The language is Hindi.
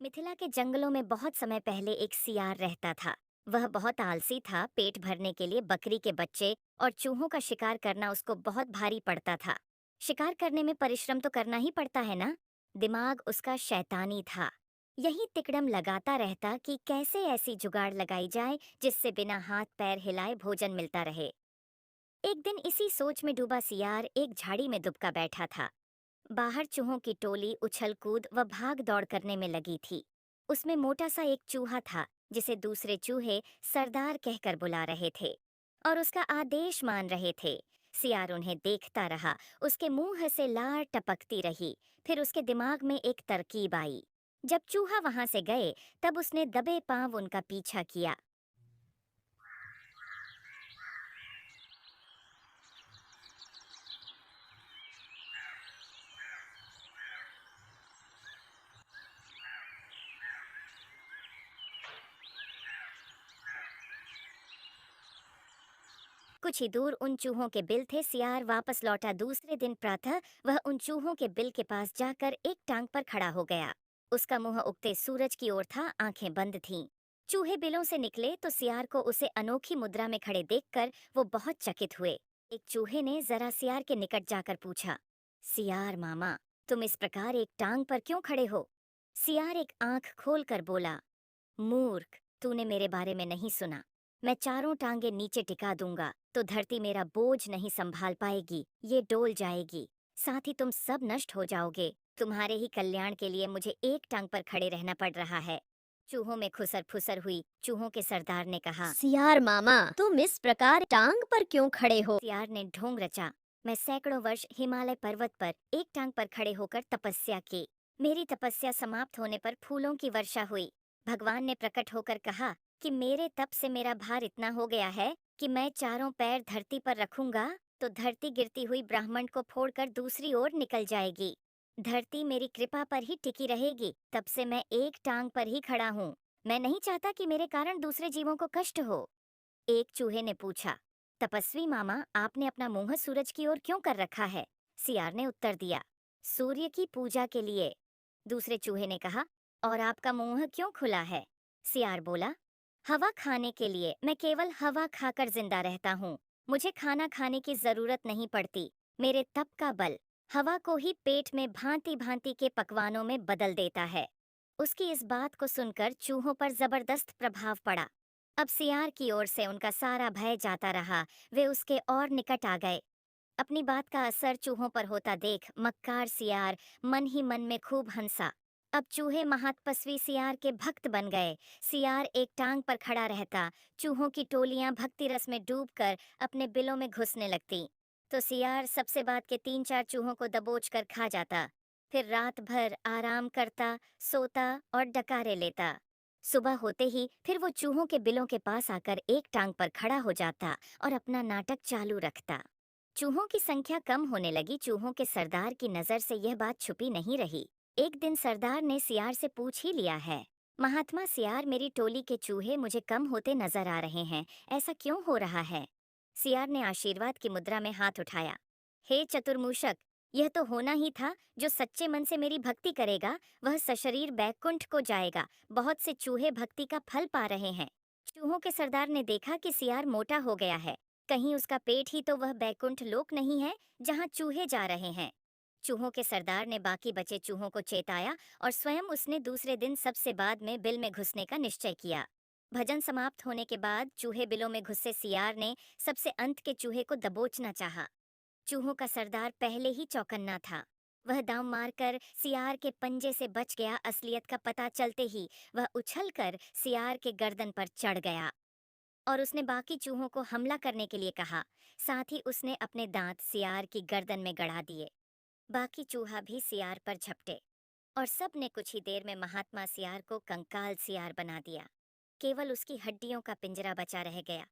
मिथिला के जंगलों में बहुत समय पहले एक सियार रहता था। वह बहुत आलसी था। पेट भरने के लिए बकरी के बच्चे और चूहों का शिकार करना उसको बहुत भारी पड़ता था। शिकार करने में परिश्रम तो करना ही पड़ता है ना। दिमाग उसका शैतानी था। यही तिकड़म लगाता रहता कि कैसे ऐसी जुगाड़ लगाई जाए जिससे बिना हाथ पैर हिलाए भोजन मिलता रहे। एक दिन इसी सोच में डूबा सियार एक झाड़ी में दुबका बैठा था। बाहर चूहों की टोली उछल कूद व भाग दौड़ करने में लगी थी। उसमें मोटा सा एक चूहा था जिसे दूसरे चूहे सरदार कहकर बुला रहे थे और उसका आदेश मान रहे थे। सियार उन्हें देखता रहा। उसके मुंह से लार टपकती रही। फिर उसके दिमाग में एक तरकीब आई। जब चूहा वहां से गए तब उसने दबे पांव उनका पीछा किया। कुछ ही दूर उन चूहों के बिल थे। सियार वापस लौटा। दूसरे दिन प्रातः वह उन चूहों के बिल के पास जाकर एक टांग पर खड़ा हो गया। उसका मुंह उगते सूरज की ओर था, आंखें बंद थीं। चूहे बिलों से निकले तो सियार को उसे अनोखी मुद्रा में खड़े देखकर वो बहुत चकित हुए। एक चूहे ने जरा सियार के निकट जाकर पूछा, सियार मामा, तुम इस प्रकार एक टांग पर क्यों खड़े हो? सियार एक आंख खोलकर बोला, मूर्ख, तूने मेरे बारे में नहीं सुना। मैं चारों टांगे नीचे टिका दूंगा तो धरती मेरा बोझ नहीं संभाल पाएगी, ये डोल जाएगी। साथ ही तुम सब नष्ट हो जाओगे। तुम्हारे ही कल्याण के लिए मुझे एक टांग पर खड़े रहना पड़ रहा है। चूहों में खुसर फुसर हुई। चूहों के सरदार ने कहा, सियार मामा, तुम इस प्रकार टांग पर क्यों खड़े हो? सियार ने ढोंग रचा, मैं सैकड़ों वर्ष हिमालय पर्वत पर एक टांग पर खड़े होकर तपस्या की। मेरी तपस्या समाप्त होने पर फूलों की वर्षा हुई। भगवान ने प्रकट होकर कहा कि मेरे तप से मेरा भार इतना हो गया है कि मैं चारों पैर धरती पर रखूंगा तो धरती गिरती हुई ब्राह्मण को फोड़कर दूसरी ओर निकल जाएगी। धरती मेरी कृपा पर ही टिकी रहेगी। तब से मैं एक टांग पर ही खड़ा हूँ। मैं नहीं चाहता कि मेरे कारण दूसरे जीवों को कष्ट हो। एक चूहे ने पूछा, तपस्वी मामा, आपने अपना मुंह सूरज की ओर क्यों कर रखा है? सियार ने उत्तर दिया, सूर्य की पूजा के लिए। दूसरे चूहे ने कहा, और आपका मुंह क्यों खुला है? सियार बोला, हवा खाने के लिए। मैं केवल हवा खाकर जिंदा रहता हूँ। मुझे खाना खाने की जरूरत नहीं पड़ती। मेरे तप का बल हवा को ही पेट में भांति भांति के पकवानों में बदल देता है। उसकी इस बात को सुनकर चूहों पर जबरदस्त प्रभाव पड़ा। अब सियार की ओर से उनका सारा भय जाता रहा। वे उसके और निकट आ गए। अपनी बात का असर चूहों पर होता देख मक्कार सियार मन ही मन में खूब हंसा। अब चूहे महातपस्वी सियार के भक्त बन गए। सियार एक टांग पर खड़ा रहता। चूहों की टोलियां भक्ति रस में डूबकर अपने बिलों में घुसने लगती तो सियार सबसे बाद के तीन चार चूहों को दबोच कर खा जाता। फिर रात भर आराम करता, सोता और डकारे लेता। सुबह होते ही फिर वो चूहों के बिलों के पास आकर एक टांग पर खड़ा हो जाता और अपना नाटक चालू रखता। चूहों की संख्या कम होने लगी। चूहों के सरदार की नजर से यह बात छुपी नहीं रही। एक दिन सरदार ने सियार से पूछ ही लिया है, महात्मा सियार, मेरी टोली के चूहे मुझे कम होते नजर आ रहे हैं, ऐसा क्यों हो रहा है? सियार ने आशीर्वाद की मुद्रा में हाथ उठाया, हे चतुर्मुशक, यह तो होना ही था। जो सच्चे मन से मेरी भक्ति करेगा वह सशरीर बैकुंठ को जाएगा। बहुत से चूहे भक्ति का फल पा रहे हैं। चूहों के सरदार ने देखा कि सियार मोटा हो गया है। कहीं उसका पेट ही तो वह बैकुंठ लोक नहीं है जहाँ चूहे जा रहे हैं। चूहों के सरदार ने बाकी बचे चूहों को चेताया और स्वयं उसने दूसरे दिन सबसे बाद में बिल में घुसने का निश्चय किया। भजन समाप्त होने के बाद चूहे बिलों में घुसे सियार ने सबसे अंत के चूहे को दबोचना चाहा। चूहों का सरदार पहले ही चौकन्ना था। वह दांव मारकर सियार के पंजे से बच गया। असलियत का पता चलते ही वह उछलकर सियार के गर्दन पर चढ़ गया और उसने बाकी चूहों को हमला करने के लिए कहा। साथ ही उसने अपने दांत सियार की गर्दन में गड़ा दिए। बाकी चूहा भी सियार पर झपटे और सब ने कुछ ही देर में महात्मा सियार को कंकाल सियार बना दिया। केवल उसकी हड्डियों का पिंजरा बचा रह गया।